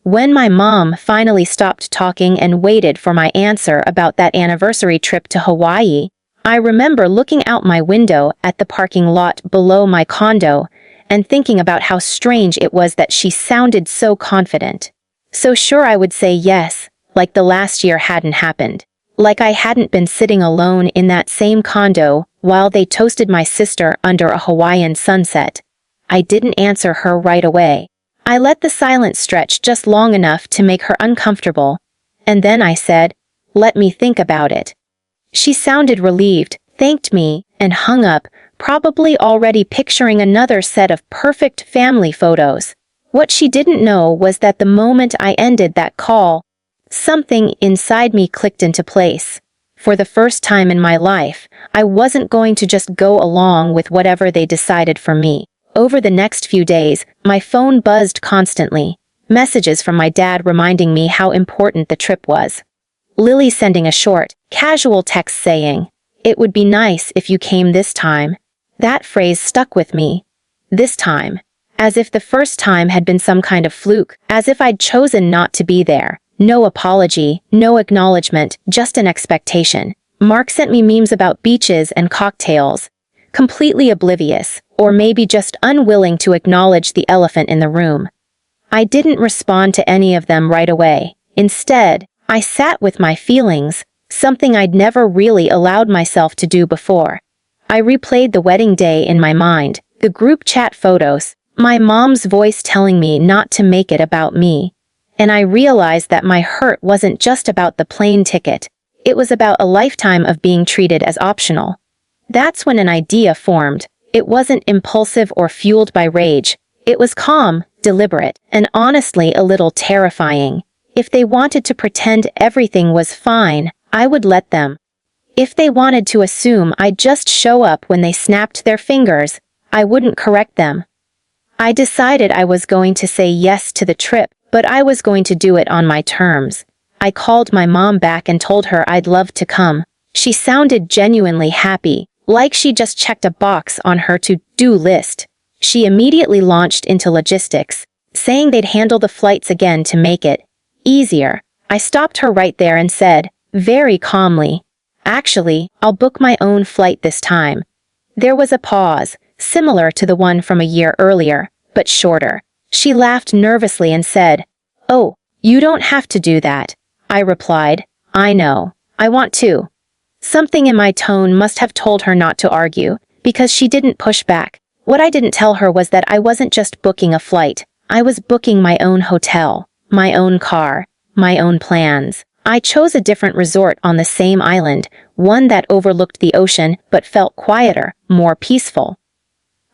When my mom finally stopped talking and waited for my answer about that anniversary trip to Hawaii, I remember looking out my window at the parking lot below my condo and thinking about how strange it was that she sounded so confident. So sure I would say yes, like the last year hadn't happened. Like I hadn't been sitting alone in that same condo while they toasted my sister under a Hawaiian sunset. I didn't answer her right away. I let the silence stretch just long enough to make her uncomfortable, and then I said, "Let me think about it." She sounded relieved, thanked me, and hung up, probably already picturing another set of perfect family photos. What she didn't know was that the moment I ended that call, something inside me clicked into place. For the first time in my life, I wasn't going to just go along with whatever they decided for me. Over the next few days, my phone buzzed constantly. Messages from my dad reminding me how important the trip was. Lily sending a short, casual text saying, "It would be nice if you came this time." That phrase stuck with me. This time. As if the first time had been some kind of fluke, as if I'd chosen not to be there. No apology, no acknowledgement, just an expectation. Mark sent me memes about beaches and cocktails. Completely oblivious, or maybe just unwilling to acknowledge the elephant in the room. I didn't respond to any of them right away. Instead, I sat with my feelings, something I'd never really allowed myself to do before. I replayed the wedding day in my mind, the group chat photos, my mom's voice telling me not to make it about me. And I realized that my hurt wasn't just about the plane ticket. It was about a lifetime of being treated as optional. That's when an idea formed. It wasn't impulsive or fueled by rage. It was calm, deliberate, and honestly a little terrifying. If they wanted to pretend everything was fine, I would let them. If they wanted to assume I'd just show up when they snapped their fingers, I wouldn't correct them. I decided I was going to say yes to the trip, but I was going to do it on my terms. I called my mom back and told her I'd love to come. She sounded genuinely happy, like she just checked a box on her to-do list. She immediately launched into logistics, saying they'd handle the flights again to make it easier. I stopped her right there and said, very calmly, "Actually, I'll book my own flight this time." There was a pause, similar to the one from a year earlier, but shorter. She laughed nervously and said, "Oh, you don't have to do that." I replied, "I know. I want to." Something in my tone must have told her not to argue, because she didn't push back. What I didn't tell her was that I wasn't just booking a flight. I was booking my own hotel, my own car, my own plans. I chose a different resort on the same island, one that overlooked the ocean but felt quieter, more peaceful.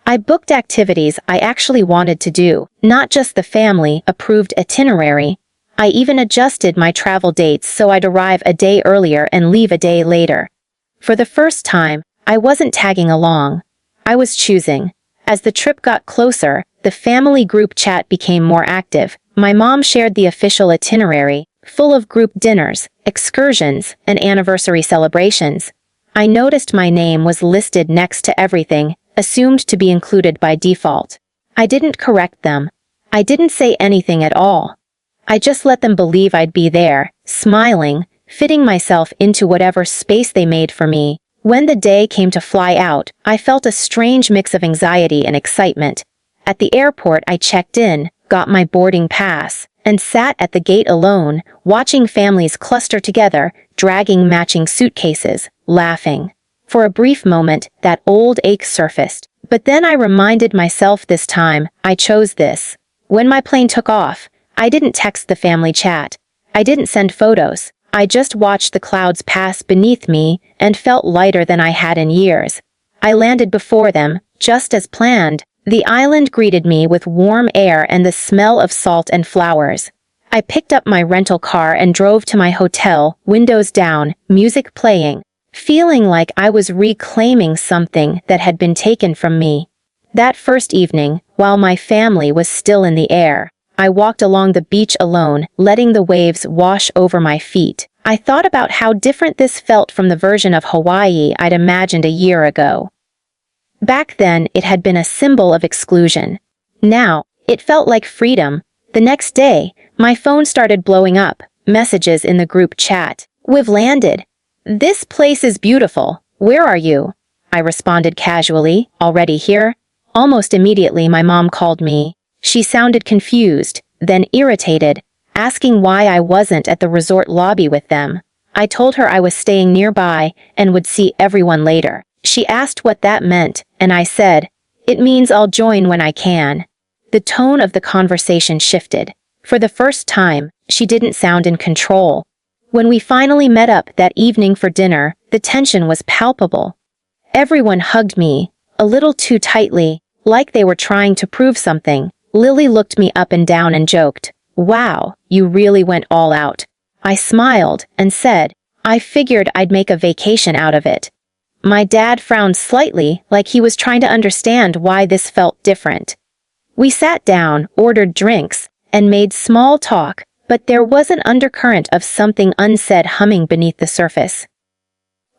I booked activities I actually wanted to do, not just the family-approved itinerary. I even adjusted my travel dates so I'd arrive a day earlier and leave a day later. For the first time, I wasn't tagging along. I was choosing. As the trip got closer, the family group chat became more active. My mom shared the official itinerary, full of group dinners, excursions, and anniversary celebrations. I noticed my name was listed next to everything, assumed to be included by default. I didn't correct them. I didn't say anything at all. I just let them believe I'd be there, smiling, fitting myself into whatever space they made for me. When the day came to fly out, I felt a strange mix of anxiety and excitement. At the airport, I checked in, got my boarding pass, and sat at the gate alone, watching families cluster together, dragging matching suitcases, laughing. For a brief moment, that old ache surfaced. But then I reminded myself this time, I chose this. When my plane took off, I didn't text the family chat. I didn't send photos. I just watched the clouds pass beneath me and felt lighter than I had in years. I landed before them, just as planned. The island greeted me with warm air and the smell of salt and flowers. I picked up my rental car and drove to my hotel, windows down, music playing, feeling like I was reclaiming something that had been taken from me. That first evening, while my family was still in the air, I walked along the beach alone, letting the waves wash over my feet. I thought about how different this felt from the version of Hawaii I'd imagined a year ago. Back then, it had been a symbol of exclusion. Now, it felt like freedom. The next day, My phone started blowing up, messages in the group chat. "We've landed. This place is beautiful. Where are you?" I responded casually, "Already here?" Almost immediately my mom called me. She sounded confused, then irritated, asking why I wasn't at the resort lobby with them. I told her I was staying nearby and would see everyone later. She asked what that meant, and I said, "It means I'll join when I can." The tone of the conversation shifted. For the first time, she didn't sound in control. When we finally met up that evening for dinner, the tension was palpable. Everyone hugged me, a little too tightly, like they were trying to prove something. Lily looked me up and down and joked, "Wow, you really went all out." I smiled and said, "I figured I'd make a vacation out of it." My dad frowned slightly, like he was trying to understand why this felt different. We sat down, ordered drinks, and made small talk, but there was an undercurrent of something unsaid humming beneath the surface.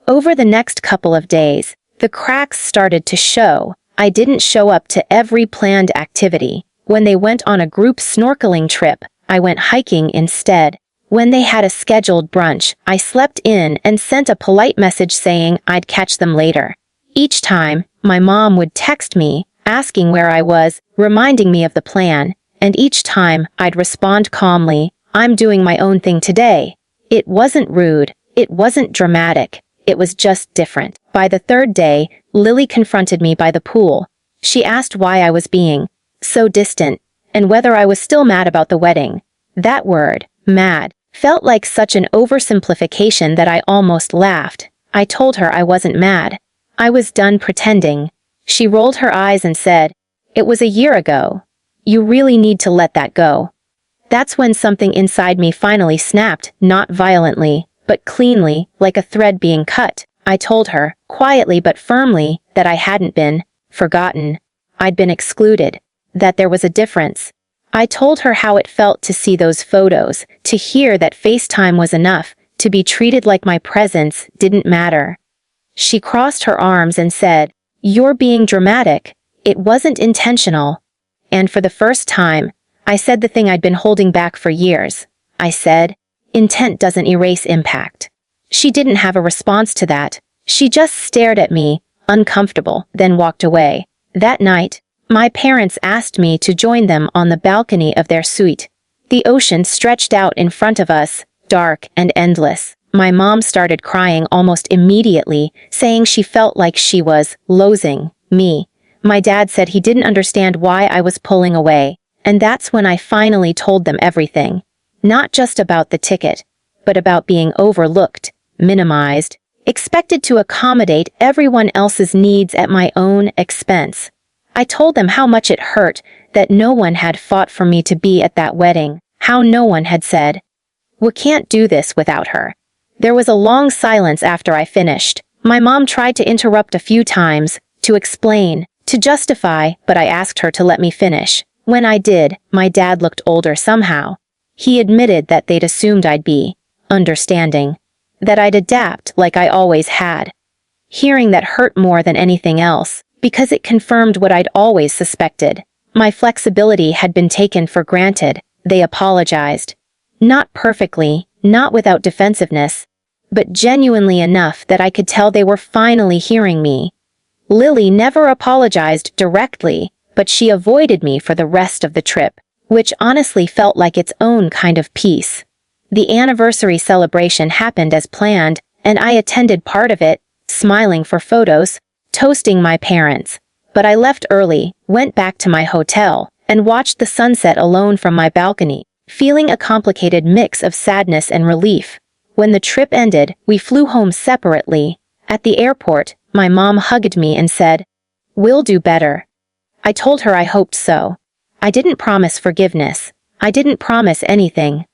Over the next couple of days, the cracks started to show. I didn't show up to every planned activity. When they went on a group snorkeling trip, I went hiking instead. When they had a scheduled brunch, I slept in and sent a polite message saying I'd catch them later. Each time, my mom would text me, asking where I was, reminding me of the plan, and each time I'd respond calmly, "I'm doing my own thing today." It wasn't rude, it wasn't dramatic, it was just different. By the third day, Lily confronted me by the pool. She asked why I was being so distant, and whether I was still mad about the wedding. That word, mad, felt like such an oversimplification that I almost laughed. I told her I wasn't mad. I was done pretending. She rolled her eyes and said, "It was a year ago. You really need to let that go." That's when something inside me finally snapped, not violently, but cleanly, like a thread being cut. I told her, quietly but firmly, that I hadn't been forgotten. I'd been excluded. That there was a difference. I told her how it felt to see those photos, to hear that FaceTime was enough, to be treated like my presence didn't matter. She crossed her arms and said, "You're being dramatic. It wasn't intentional." And for the first time, I said the thing I'd been holding back for years. I said, "Intent doesn't erase impact." She didn't have a response to that. She just stared at me, uncomfortable, then walked away. That night, my parents asked me to join them on the balcony of their suite. The ocean stretched out in front of us, dark and endless. My mom started crying almost immediately, saying she felt like she was losing me. My dad said he didn't understand why I was pulling away, and that's when I finally told them everything. Not just about the ticket, but about being overlooked, minimized, expected to accommodate everyone else's needs at my own expense. I told them how much it hurt that no one had fought for me to be at that wedding, how no one had said, "We can't do this without her." There was a long silence after I finished. My mom tried to interrupt a few times, to explain, to justify, but I asked her to let me finish. When I did, my dad looked older somehow. He admitted that they'd assumed I'd be understanding, that I'd adapt like I always had. Hearing that hurt more than anything else, because it confirmed what I'd always suspected. My flexibility had been taken for granted. They apologized. Not perfectly, not without defensiveness, but genuinely enough that I could tell they were finally hearing me. Lily never apologized directly, but she avoided me for the rest of the trip, which honestly felt like its own kind of peace. The anniversary celebration happened as planned, and I attended part of it, smiling for photos, toasting my parents. But I left early, went back to my hotel, and watched the sunset alone from my balcony, feeling a complicated mix of sadness and relief. When the trip ended, we flew home separately. At the airport, my mom hugged me and said, "We'll do better." I told her I hoped so. I didn't promise forgiveness. I didn't promise anything.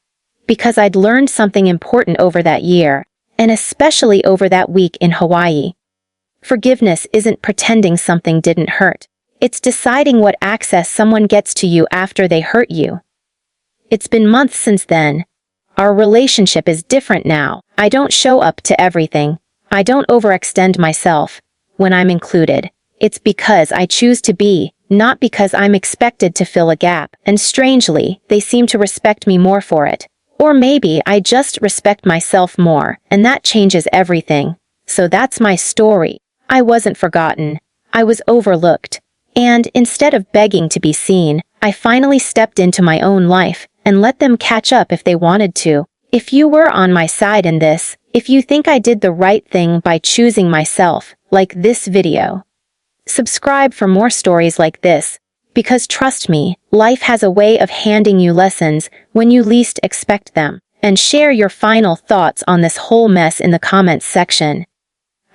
Because I'd learned something important over that year, and especially over that week in Hawaii. Forgiveness isn't pretending something didn't hurt. It's deciding what access someone gets to you after they hurt you. It's been months since then. Our relationship is different now. I don't show up to everything. I don't overextend myself. When I'm included, it's because I choose to be, not because I'm expected to fill a gap, and strangely, they seem to respect me more for it. Or maybe I just respect myself more, and that changes everything. So that's my story. I wasn't forgotten. I was overlooked. And instead of begging to be seen, I finally stepped into my own life and let them catch up if they wanted to. If you were on my side in this, if you think I did the right thing by choosing myself, like this video, subscribe for more stories like this, because trust me, life has a way of handing you lessons when you least expect them. And share your final thoughts on this whole mess in the comments section.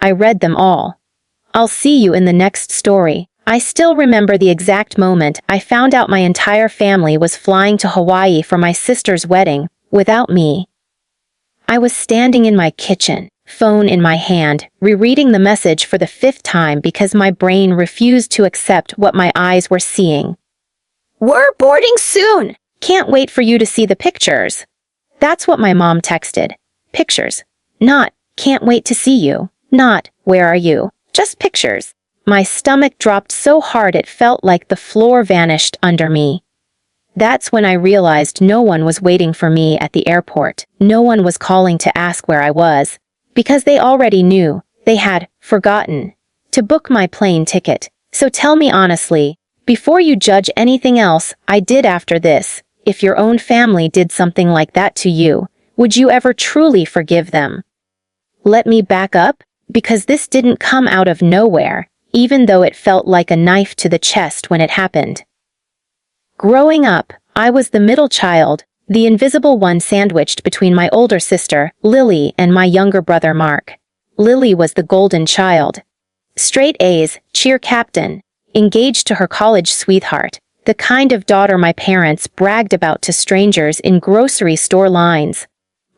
I read them all. I'll see you in the next story. I still remember the exact moment I found out my entire family was flying to Hawaii for my sister's wedding, without me. I was standing in my kitchen, phone in my hand, rereading the message for the 5th time because my brain refused to accept what my eyes were seeing. "We're boarding soon! Can't wait for you to see the pictures." That's what my mom texted. Pictures. Not, "Can't wait to see you." Not, "Where are you?" Just pictures. My stomach dropped so hard it felt like the floor vanished under me. That's when I realized no one was waiting for me at the airport. No one was calling to ask where I was, because they already knew. They had forgotten to book my plane ticket. So tell me honestly, before you judge anything else I did after this, if your own family did something like that to you, would you ever truly forgive them? Let me back up, because this didn't come out of nowhere, even though it felt like a knife to the chest when it happened. Growing up, I was the middle child, the invisible one sandwiched between my older sister, Lily, and my younger brother, Mark. Lily was the golden child. Straight A's, cheer captain, engaged to her college sweetheart, the kind of daughter my parents bragged about to strangers in grocery store lines.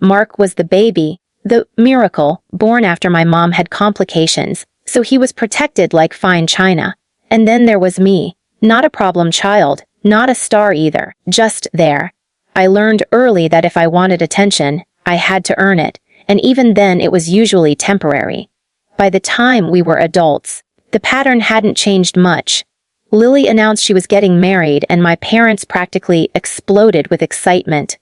Mark was the baby, the miracle, born after my mom had complications, so he was protected like fine china. And then there was me, not a problem child, not a star either, just there. I learned early that if I wanted attention, I had to earn it, and even then it was usually temporary. By the time we were adults, the pattern hadn't changed much. Lily announced she was getting married and my parents practically exploded with excitement.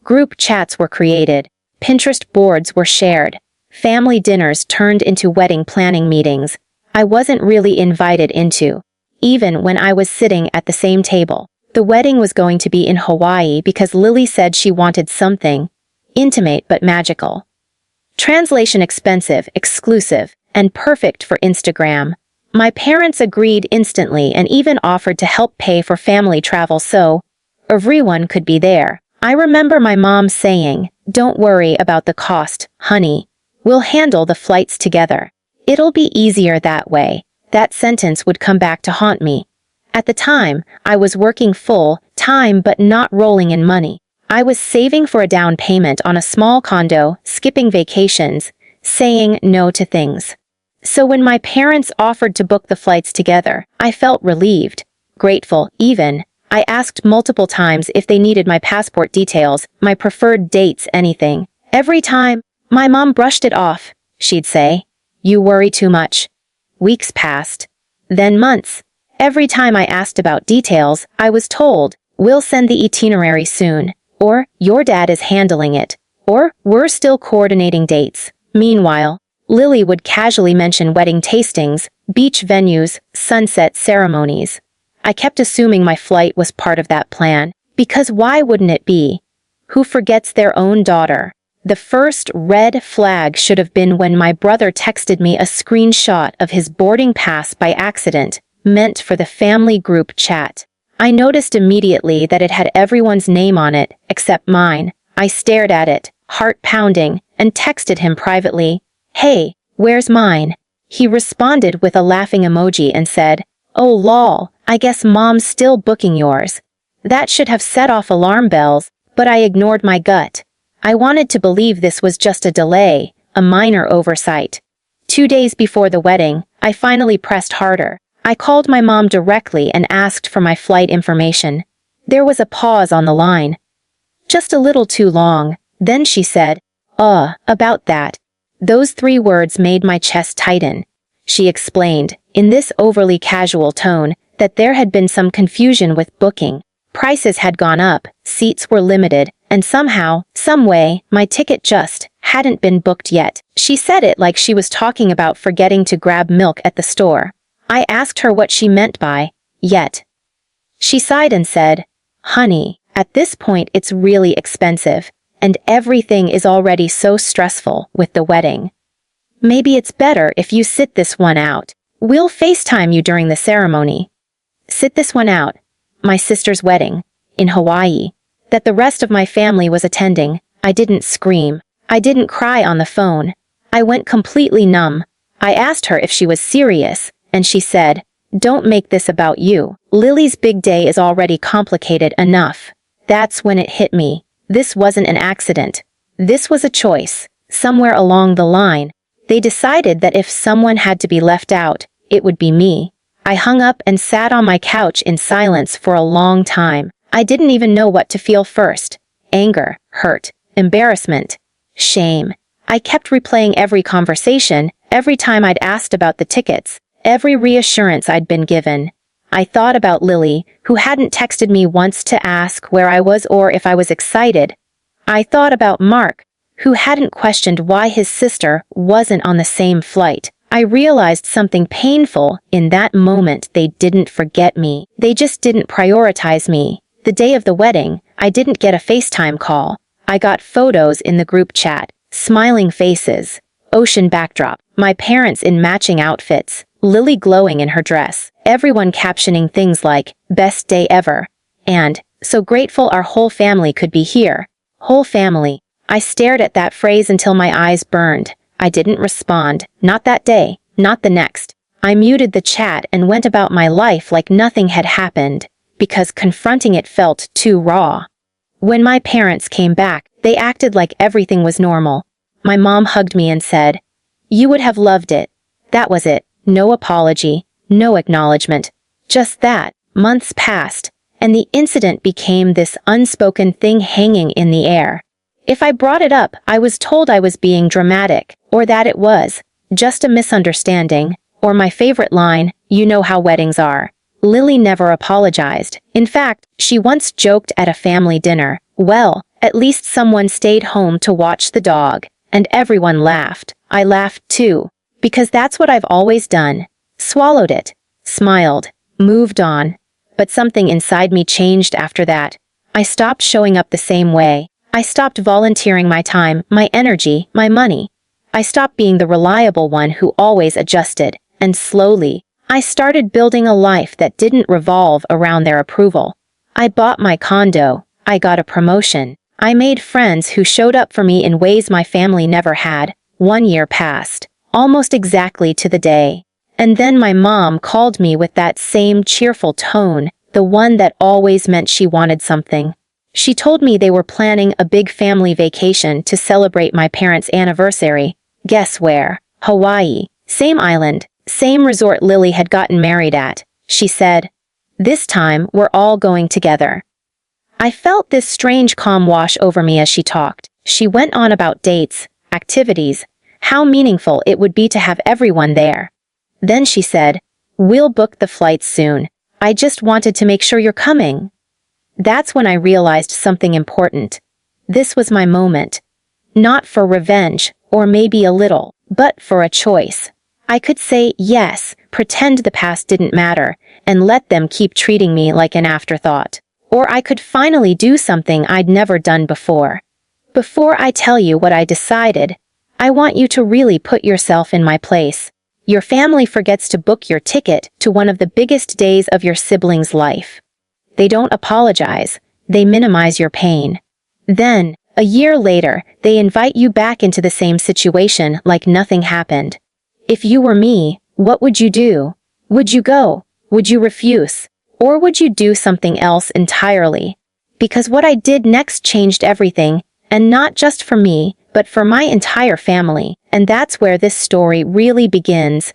Group chats were created, Pinterest boards were shared, family dinners turned into wedding planning meetings I wasn't really invited into, even when I was sitting at the same table. The wedding was going to be in Hawaii because Lily said she wanted something intimate but magical. Translation expensive, exclusive, and perfect for Instagram. My parents agreed instantly and even offered to help pay for family travel so everyone could be there. I remember my mom saying, "Don't worry about the cost, honey. We'll handle the flights together. It'll be easier that way." That sentence would come back to haunt me. At the time, I was working full-time but not rolling in money. I was saving for a down payment on a small condo, skipping vacations, saying no to things. So when my parents offered to book the flights together, I felt relieved, grateful even. I asked multiple times if they needed my passport details, my preferred dates, anything. Every time, my mom brushed it off. She'd say, "You worry too much." Weeks passed. Then months. Every time I asked about details, I was told, "We'll send the itinerary soon," or "Your dad is handling it," or "We're still coordinating dates." Meanwhile, Lily would casually mention wedding tastings, beach venues, sunset ceremonies. I kept assuming my flight was part of that plan, because why wouldn't it be? Who forgets their own daughter? The first red flag should have been when my brother texted me a screenshot of his boarding pass by accident, meant for the family group chat. I noticed immediately that it had everyone's name on it, except mine. I stared at it, heart pounding, and texted him privately, "Hey, where's mine?" He responded with a laughing emoji and said, "Oh lol, I guess mom's still booking yours." That should have set off alarm bells, but I ignored my gut. I wanted to believe this was just a delay, a minor oversight. 2 days before the wedding, I finally pressed harder. I called my mom directly and asked for my flight information. There was a pause on the line. Just a little too long. Then she said, about that." Those 3 words made my chest tighten. She explained, in this overly casual tone, that there had been some confusion with booking. Prices had gone up, seats were limited, and somehow, some way, my ticket just hadn't been booked yet. She said it like she was talking about forgetting to grab milk at the store. I asked her what she meant by yet. She sighed and said, "Honey, at this point it's really expensive, and everything is already so stressful with the wedding. Maybe it's better if you sit this one out. We'll FaceTime you during the ceremony." Sit this one out. My sister's wedding, in Hawaii, that the rest of my family was attending. I didn't scream. I didn't cry on the phone. I went completely numb. I asked her if she was serious, and she said, "Don't make this about you. Lily's big day is already complicated enough." That's when it hit me. This wasn't an accident. This was a choice. Somewhere along the line, they decided that if someone had to be left out, it would be me. I hung up and sat on my couch in silence for a long time. I didn't even know what to feel first. Anger, hurt, embarrassment, shame. I kept replaying every conversation, every time I'd asked about the tickets, every reassurance I'd been given. I thought about Lily, who hadn't texted me once to ask where I was or if I was excited. I thought about Mark, who hadn't questioned why his sister wasn't on the same flight. I realized something painful in that moment. They didn't forget me. They just didn't prioritize me. The day of the wedding, I didn't get a FaceTime call. I got photos in the group chat, smiling faces, ocean backdrop, my parents in matching outfits, Lily glowing in her dress, everyone captioning things like, "Best day ever," and, "So grateful our whole family could be here." Whole family. I stared at that phrase until my eyes burned. I didn't respond, not that day, not the next. I muted the chat and went about my life like nothing had happened, because confronting it felt too raw. When my parents came back, they acted like everything was normal. My mom hugged me and said, "You would have loved it." That was it. No apology, no acknowledgement. Just that. Months passed, and the incident became this unspoken thing hanging in the air. If I brought it up, I was told I was being dramatic, or that it was just a misunderstanding, or my favorite line, "You know how weddings are." Lily never apologized. In fact, she once joked at a family dinner, "Well, at least someone stayed home to watch the dog," and everyone laughed. I laughed too, because that's what I've always done. Swallowed it, smiled, moved on. But something inside me changed after that. I stopped showing up the same way. I stopped volunteering my time, my energy, my money. I stopped being the reliable one who always adjusted, and slowly, I started building a life that didn't revolve around their approval. I bought my condo, I got a promotion, I made friends who showed up for me in ways my family never had. 1 year passed, almost exactly to the day. And then my mom called me with that same cheerful tone, the one that always meant she wanted something. She told me they were planning a big family vacation to celebrate my parents' anniversary. Guess where? Hawaii. Same island, same resort Lily had gotten married at. She said, "This time we're all going together." I felt this strange calm wash over me as she talked. She went on about dates, activities, how meaningful it would be to have everyone there. Then she said, "We'll book the flights soon. I just wanted to make sure you're coming." That's when I realized something important. This was my moment. Not for revenge, or maybe a little, but for a choice. I could say yes, pretend the past didn't matter, and let them keep treating me like an afterthought. Or I could finally do something I'd never done before. Before I tell you what I decided, I want you to really put yourself in my place. Your family forgets to book your ticket to one of the biggest days of your sibling's life. They don't apologize, they minimize your pain. Then, a year later, they invite you back into the same situation like nothing happened. If you were me, what would you do? Would you go? Would you refuse? Or would you do something else entirely? Because what I did next changed everything, and not just for me, but for my entire family. And that's where this story really begins.